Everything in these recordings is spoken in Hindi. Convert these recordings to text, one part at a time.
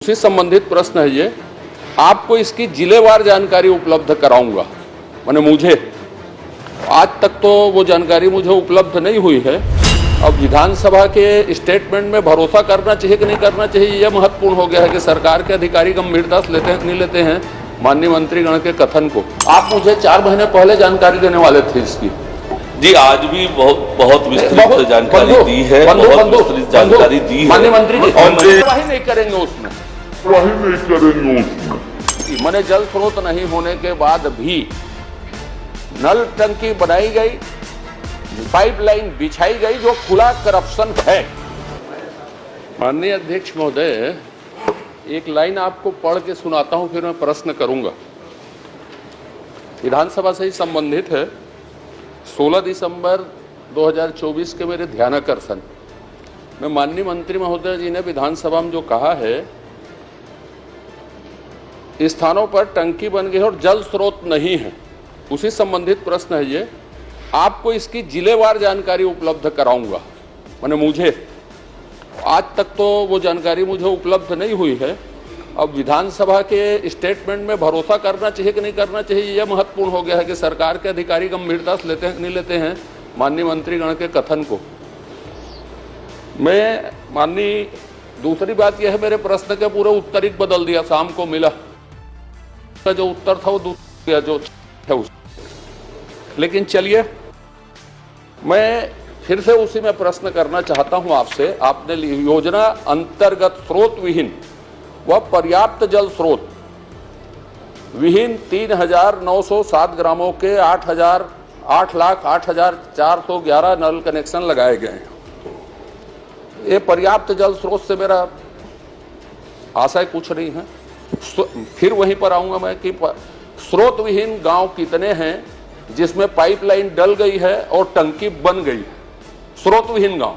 से संबंधित प्रश्न है ये। आपको इसकी जिलेवार जानकारी उपलब्ध कराऊंगा। माने मुझे आज तक तो वो जानकारी मुझे उपलब्ध नहीं हुई है। अब विधानसभा के स्टेटमेंट में भरोसा करना चाहिए कि नहीं करना चाहिए, यह महत्वपूर्ण हो गया है कि सरकार के अधिकारी गंभीरता से लेते हैं नहीं लेते हैं माननीय मंत्रीगण के कथन को। आप मुझे 4 महीने पहले जानकारी देने वाले थे इसकी। जी, आज भी बहुत विस्तृत जानकारी दी है, बहुत विस्तृत जानकारी दी है माननीय मंत्री जी। और वही नहीं करेंगे उसमें, मैंने जल स्रोत नहीं होने के बाद भी नल टंकी बनाई गई, पाइपलाइन बिछाई गई जो खुला करप्शन है। माननीय अध्यक्ष महोदय, एक लाइन आपको पढ़ के सुनाता हूं, फिर मैं प्रश्न करूंगा। विधानसभा से ही संबंधित है। 16 दिसंबर 2024 के मेरे ध्यानाकर्षण में माननीय मंत्री महोदय जी ने विधानसभा में जो कहा है, स्थानों पर टंकी बन गई और जल स्रोत नहीं है, उसी संबंधित प्रश्न है ये। आपको इसकी जिलेवार जानकारी उपलब्ध कराऊंगा। माने मुझे आज तक तो वो जानकारी मुझे उपलब्ध नहीं हुई है। अब विधानसभा के स्टेटमेंट में भरोसा करना चाहिए कि नहीं करना चाहिए, यह महत्वपूर्ण हो गया है कि सरकार के अधिकारी गंभीरता से लेते हैं नहीं लेते हैं माननीय मंत्रीगण के कथन को। मैं माननीय दूसरी बात यह है, मेरे प्रश्न के पूरे उत्तर ही बदल दिया, शाम को मिला का जो उत्तर था वो दूसरा जो है उस। लेकिन चलिए, मैं फिर से उसी में प्रश्न करना चाहता हूं आपसे। आपने योजना अंतर्गत स्रोत विहीन व पर्याप्त जल स्रोत विहीन 3,907 ग्रामों के 8,08,0411 नल कनेक्शन लगाए गए हैं। ये पर्याप्त जल स्रोत से मेरा आशय कुछ नहीं है। फिर वहीं पर आऊंगा मैं कि स्रोत विहीन गांव कितने हैं जिसमें पाइपलाइन डल गई है और टंकी बन गई है। स्रोत विहीन गांव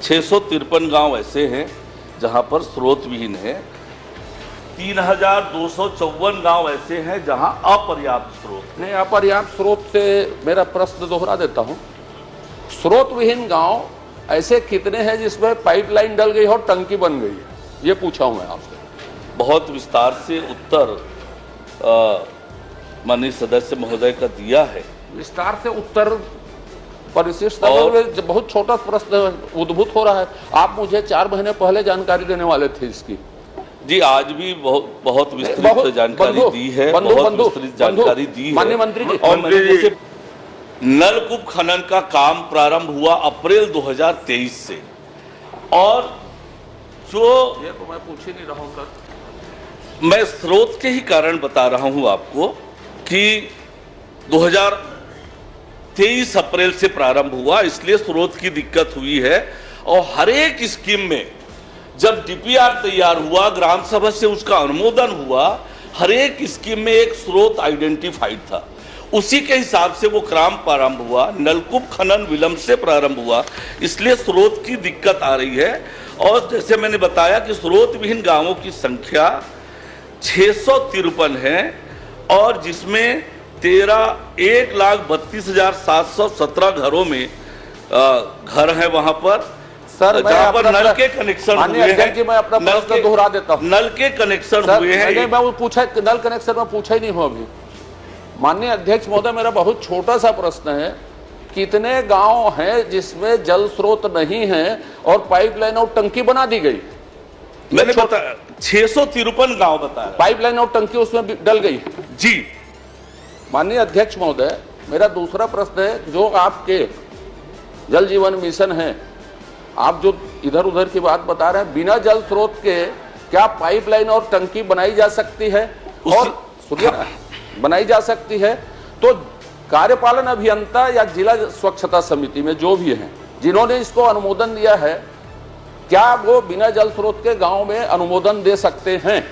653 गांव ऐसे हैं जहां पर स्रोत विहीन है। 3,254 गांव ऐसे हैं जहां अपर्याप्त स्रोत। नहीं, अपर्याप्त स्रोत से मेरा प्रश्न दोहरा देता हूं। स्रोत विहीन गांव ऐसे कितने हैं जिसमें पाइपलाइन डल गई और टंकी बन गई है, ये पूछा हूं मैं आपसे। बहुत विस्तार से उत्तर माननीय सदस्य महोदय का दिया है। विस्तार से उत्तर परिशिष्ट में बहुत छोटा प्रश्न उद्भूत हो रहा है। आप मुझे 4 महीने पहले जानकारी देने वाले थे इसकी। जी, आज भी बहुत विस्तृत जानकारी दी है, बहुत विस्तृत जानकारी दी है माननीय मंत्री जी। और जैसे नलकूप खनन का काम प्रारंभ हुआ अप्रैल 2023 से, और जो ये तो मैं पूछ ही नहीं रहा हूं सर, मैं स्रोत के ही कारण बता रहा हूं आपको कि 2023 अप्रैल से प्रारंभ हुआ, इसलिए स्रोत की दिक्कत हुई है। और हर एक स्कीम में जब डीपीआर तैयार हुआ, ग्राम सभा से उसका अनुमोदन हुआ, हर एक स्कीम में एक स्रोत आइडेंटिफाइड था, उसी के हिसाब से वो काम प्रारंभ हुआ। नलकूप खनन विलंब से प्रारंभ हुआ, इसलिए स्रोत की दिक्कत आ रही है। और जैसे मैंने बताया कि स्रोत विहीन गांवों की संख्या 653 है, और जिसमें 1,32,717 घरों में घर है वहां पर सर, जहां पर नल के कनेक्शन हुए हैं। मैं अपना प्रश्न दोहरा देता हूं। नल के कनेक्शन हुए हैं। मैं वो पूछा, नल कनेक्शन में पूछा ही नहीं हूं अभी। माननीय अध्यक्ष महोदय, मेरा बहुत छोटा सा प्रश्न है, कितने गांव हैं जिसमें जल स्रोत नहीं है और पाइपलाइन और टंकी बना दी गई? मैंने बताया 653 गांव बताया, पाइपलाइन और टंकी उसमें डल गई जी। माननीय अध्यक्ष महोदय, मेरा दूसरा प्रश्न है, जो आपके जल जीवन मिशन है, आप जो इधर उधर की बात बता रहे हैं, बिना जल स्रोत के क्या पाइपलाइन और टंकी बनाई जा सकती है? और सुनिए, बनाई जा सकती है तो कार्यपालन अभियंता या जिला स्वच्छता समिति में जो भी हैं जिन्होंने इसको अनुमोदन दिया है, क्या वो बिना जल स्रोत के गांव में अनुमोदन दे सकते हैं?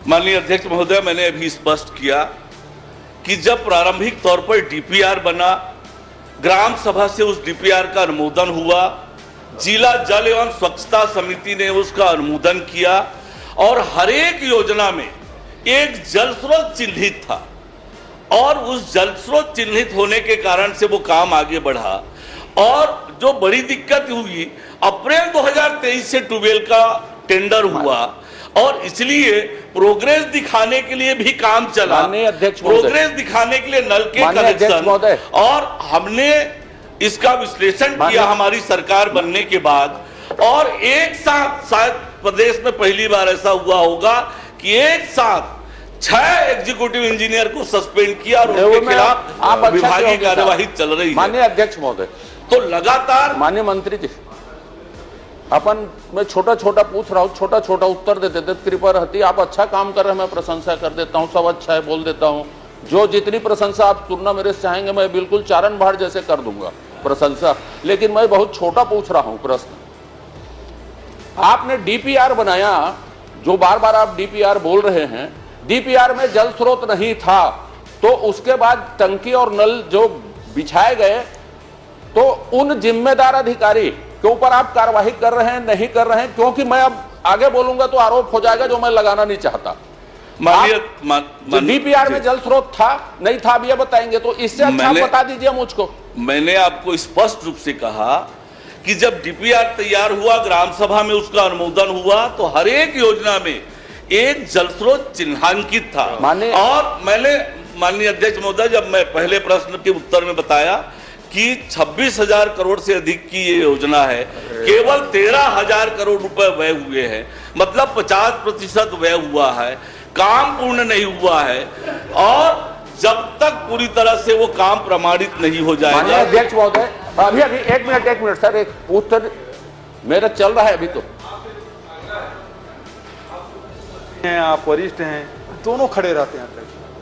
माननीय अध्यक्ष महोदय, मैंने अभी स्पष्ट किया कि जब प्रारंभिक तौर पर डीपीआर बना, ग्राम सभा से उस डीपीआर का अनुमोदन हुआ, जिला जल एवं स्वच्छता समिति ने उसका अनुमोदन किया, और हर एक योजना में एक जल स्रोत चिन्हित था। और उस जल स्रोत चिन्हित होने के कारण से वो काम आगे बढ़ा। और जो बड़ी दिक्कत हुई, अप्रैल 2023 से ट्यूबवेल का टेंडर हुआ और इसलिए प्रोग्रेस दिखाने के लिए भी काम चला। अध्यक्ष प्रोग्रेस दिखाने के लिए नल के कनेक्शन, और हमने इसका विश्लेषण किया हमारी सरकार बनने के बाद। और एक साथ, शायद प्रदेश में पहली बार ऐसा हुआ होगा कि एक साथ 6 एग्जीक्यूटिव इंजीनियर को सस्पेंड किया और उनके खिलाफ विभागीय कार्यवाही चल रही है। माननीय अध्यक्ष महोदय, तो लगातार माननीय मंत्री जी, अपन मैं छोटा छोटा पूछ रहा हूँ, छोटा छोटा उत्तर दे देते कृपा रहती। आप अच्छा काम कर रहे हैं, मैं प्रशंसा कर देता हूँ, सब अच्छा है बोल देता हूँ। जो जितनी प्रशंसा आप सुनना मेरे से चाहेंगे, मैं बिल्कुल चारण भाड़ जैसे कर दूंगा प्रशंसा। लेकिन मैं बहुत छोटा पूछ रहा हूँ प्रश्न। आपने डीपीआर बनाया, जो बार बार आप डीपीआर बोल रहे हैं, डीपीआर में जल स्रोत नहीं था, तो उसके बाद टंकी और नल जो बिछाए गए, तो उन जिम्मेदार अधिकारी के ऊपर आप कार्रवाई कर रहे हैं नहीं कर रहे हैं? क्योंकि मैं अब आगे बोलूंगा तो आरोप हो जाएगा जो मैं लगाना नहीं चाहता। डीपीआर में जल स्रोत था नहीं था, अब ये बताएंगे, तो इससे अच्छा बता दीजिए मुझको। मैंने आपको स्पष्ट रूप से कहा कि जब डीपीआर तैयार हुआ, ग्राम सभा में उसका अनुमोदन हुआ, तो हर एक योजना में एक जल स्रोत चिन्हांकित था। और मैंने माननीय अध्यक्ष महोदय, जब मैं पहले प्रश्न के उत्तर में बताया कि 26,000 करोड़ से अधिक की ये योजना है, केवल 13,000 करोड़ रुपए व्यय हुए हैं, मतलब 50% व्यय हुआ है, काम पूर्ण नहीं हुआ है। और जब तक पूरी तरह से वो काम प्रमाणित नहीं हो जाएगा। अध्यक्ष महोदय, अभी एक मिनट सर, एक उत्तर मेरा चल रहा है अभी। तो आप वरिष्ठ हैं, दोनों खड़े रहते हैं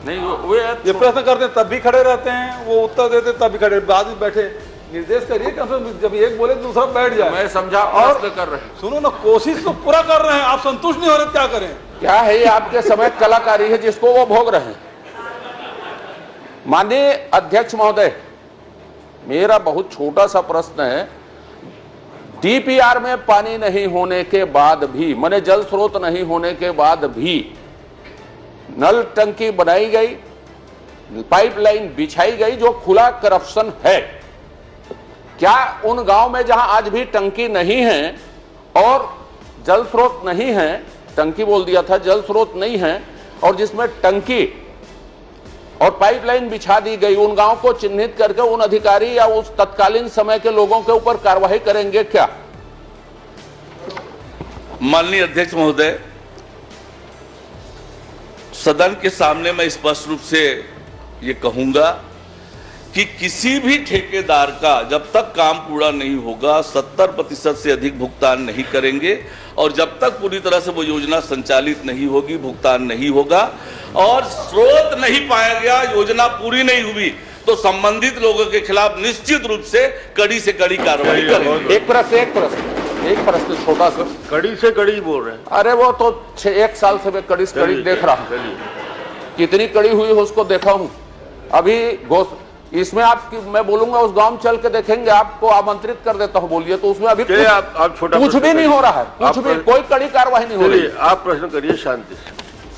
नहीं, वो ये प्रश्न करते हैं तब भी खड़े रहते हैं, वो उत्तर देते तब भी खड़े, बाद में बैठे। निर्देश करिए, जब एक बोले तो दूसरा बैठ जाए। मैं समझा और कर रहे हैं। सुनो ना, कोशिश तो पूरा कर रहे हैं, आप संतुष्ट नहीं हो रहे, क्या करें? क्या है ये आपके समय कलाकारी है जिसको वो भोग रहे हैं। माननीय अध्यक्ष महोदय, मेरा बहुत छोटा सा प्रश्न है। डीपीआर में पानी नहीं होने के बाद भी, माने जल स्रोत नहीं होने के बाद भी, नल टंकी बनाई गई, पाइपलाइन बिछाई गई, जो खुला करप्शन है। क्या उन गांव में जहां आज भी टंकी नहीं है और जल स्रोत नहीं है, टंकी बोल दिया था, जल स्रोत नहीं है, और जिसमें टंकी और पाइपलाइन बिछा दी गई, उन गांव को चिन्हित करके उन अधिकारी या उस तत्कालीन समय के लोगों के ऊपर कार्रवाई करेंगे क्या? माननीय अध्यक्ष महोदय, सदन के सामने मैं स्पष्ट रूप से ये कहूंगा कि किसी भी ठेकेदार का जब तक काम पूरा नहीं होगा 70% से अधिक भुगतान नहीं करेंगे, और जब तक पूरी तरह से वो योजना संचालित नहीं होगी भुगतान नहीं होगा। और स्रोत नहीं पाया गया, योजना पूरी नहीं हुई, तो संबंधित लोगों के खिलाफ निश्चित रूप से कड़ी कार्रवाई करेंगे। एक प्रश्न छोटा सा। कड़ी से कड़ी बोल रहे हैं। अरे वो तो 1 साल से मैं कड़ी देख रहा हूँ, कितनी कड़ी हुई है उसको देखा हूँ। अभी इसमें मैं बोलूंगा उस गांव में चल के देखेंगे, आपको आमंत्रित कर देता हूँ, बोलिए। तो उसमें अभी आप छोटा कुछ भी नहीं हो रहा है, कुछ भी, कोई कड़ी कार्रवाई नहीं हो रही। आप प्रश्न करिए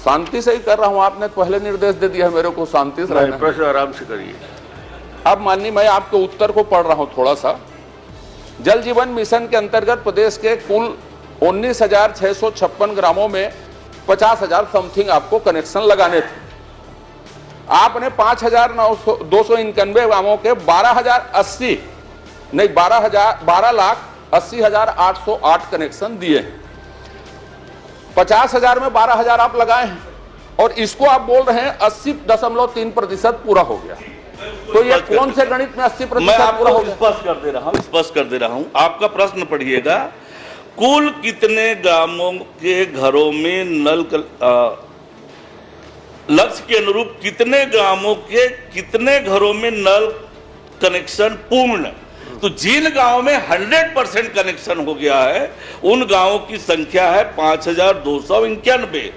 शांति से ही कर रहा हूँ। आपने पहले निर्देश दे दिया है मेरे को शांति से रहना। प्रश्न आराम से करिए। अब माननीय, मैं आपके उत्तर को पढ़ रहा हूँ थोड़ा सा। जल जीवन मिशन के अंतर्गत प्रदेश के कुल 19,656 ग्रामों में 50,000 समथिंग आपको कनेक्शन लगाने थे। आपने 5,291 ग्रामों के 12,80,808 कनेक्शन दिए हैं। 50,000 में 12,000 आप लगाए हैं, और इसको आप बोल रहे हैं 80.3% पूरा हो गया। तो ये कौन से गणित में 80% पूरा हो गया? स्पष्ट कर दे रहा हूं। आपका प्रश्न पढ़िएगा, कुल कितने ग्रामों के घरों में नल लक्ष्य के अनुरूप कितने ग्रामों के कितने घरों में नल कनेक्शन पूर्ण, तो जिन गांवों में 100% कनेक्शन हो गया है उन गांवों की संख्या है 5,291।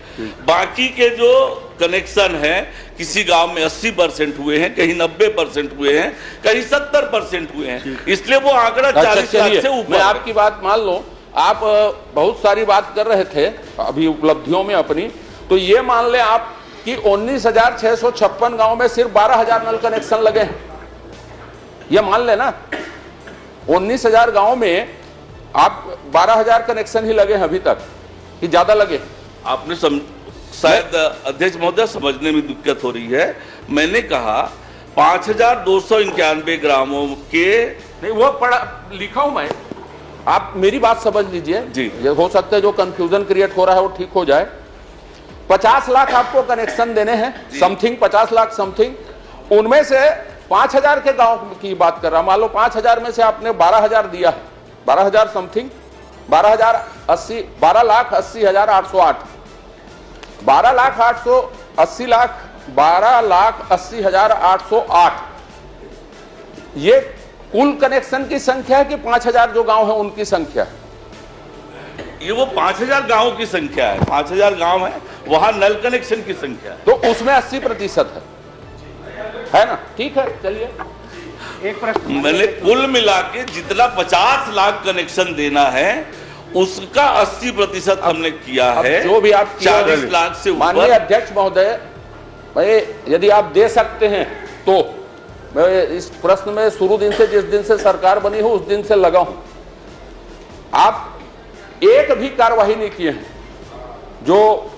बाकी के जो कनेक्शन है, किसी गांव में 80% हुए हैं, कहीं 90% हुए हैं, कहीं 70% हुए हैं, इसलिए वो आंकड़ा 40 लाख से ऊपर। मैं आपकी बात मान लो, आप बहुत सारी बात कर रहे थे अभी उपलब्धियों में अपनी, तो ये मान ले आप कि 19,656 गांव में सिर्फ 12,000 नल कनेक्शन लगे हैं। ये मान लेना 19,000 गांव में आप 12,000 कनेक्शन ही लगे हैं अभी तक, कि ज्यादा लगे? आपने शायद अध्यक्ष महोदय समझने में दिक्कत हो रही है। मैंने कहा 5,291 ग्रामों के, नहीं वो पढ़ा लिखा हूं मैं, आप मेरी बात समझ लीजिए जी। ये हो सकता है जो कंफ्यूजन क्रिएट हो रहा है वो ठीक हो जाए। 50 लाख आपको कनेक्शन देने हैं, समथिंग 50 लाख समथिंग। उनमें से 5,000 के गांव की बात कर रहा हूं। मान लो 5,000 में से आपने 12,000 दिया है, 12,000 समथिंग, 12,080, 12,80,808, 12,80,808 ये कुल कनेक्शन की संख्या है कि 5,000 जो गांव है उनकी संख्या है? ये वो 5,000 गांवों की संख्या है, 5,000 गांव है, वहां नल कनेक्शन की संख्या है। तो उसमें 80% है ना? ठीक है, चलिए। एक प्रश्न मैंने कुल मिला के जितना 50 लाख कनेक्शन देना है उसका 80% हमने किया है। जो भी आप 40 लाख से माननीय ऊपर। अध्यक्ष महोदय, मैं यदि आप दे सकते हैं तो मैं इस प्रश्न में शुरू दिन से, जिस दिन से सरकार बनी हो उस दिन से लगा हूं। आप एक भी कार्यवाही नहीं किए हैं जो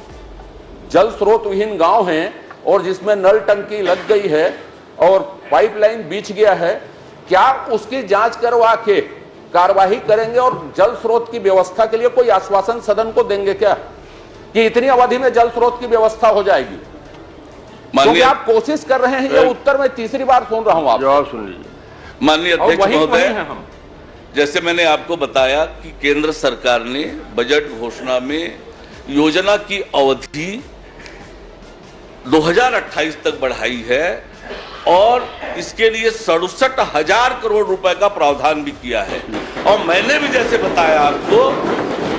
जल स्रोत विहीन गांव हैं और जिसमें नल टंकी लग गई है और पाइपलाइन बीच गया है, क्या उसकी जांच करवा के कार्यवाही करेंगे और जल स्रोत की व्यवस्था के लिए कोई आश्वासन सदन को देंगे क्या कि इतनी अवधि में जल स्रोत की व्यवस्था हो जाएगी? क्योंकि आप कोशिश कर रहे हैं, ये उत्तर मैं तीसरी बार सुन रहा हूं आप। जवाब सुन लीजिए। माननीय अध्यक्ष वही महोदय, हैं हम। जैसे मैंने आपको बताया कि केंद्र सरकार ने बजट घोषणा में योजना की अवधि 2028 तक बढ़ाई है और इसके लिए 67,000 करोड़ रुपए का प्रावधान भी किया है। और मैंने भी जैसे बताया आपको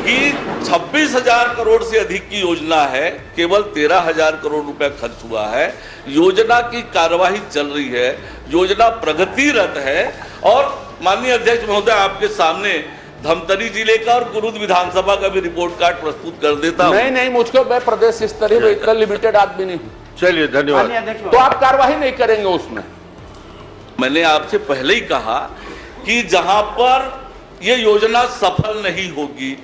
कि 26,000 करोड़ से अधिक की योजना है, केवल 13,000 करोड़ रुपए खर्च हुआ है। योजना की कार्यवाही चल रही है, योजना प्रगतिरत है। और माननीय अध्यक्ष महोदय, आपके सामने धमतरी जिले का और कुरुद विधानसभा का भी रिपोर्ट कार्ड प्रस्तुत कर देता हूं। नहीं, मुझको, मैं प्रदेश स्तरीय में इतना लिमिटेड आदमी नहीं हूं। चलिए, धन्यवाद। तो आप कार्रवाई नहीं करेंगे उसमें? मैंने आपसे पहले ही कहा कि जहां पर यह योजना सफल नहीं होगी,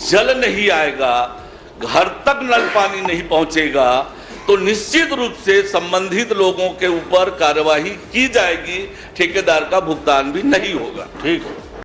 जल नहीं आएगा, घर तक नल पानी नहीं पहुंचेगा, तो निश्चित रूप से संबंधित लोगों के ऊपर कार्यवाही की जाएगी, ठेकेदार का भुगतान भी नहीं होगा। ठीक है।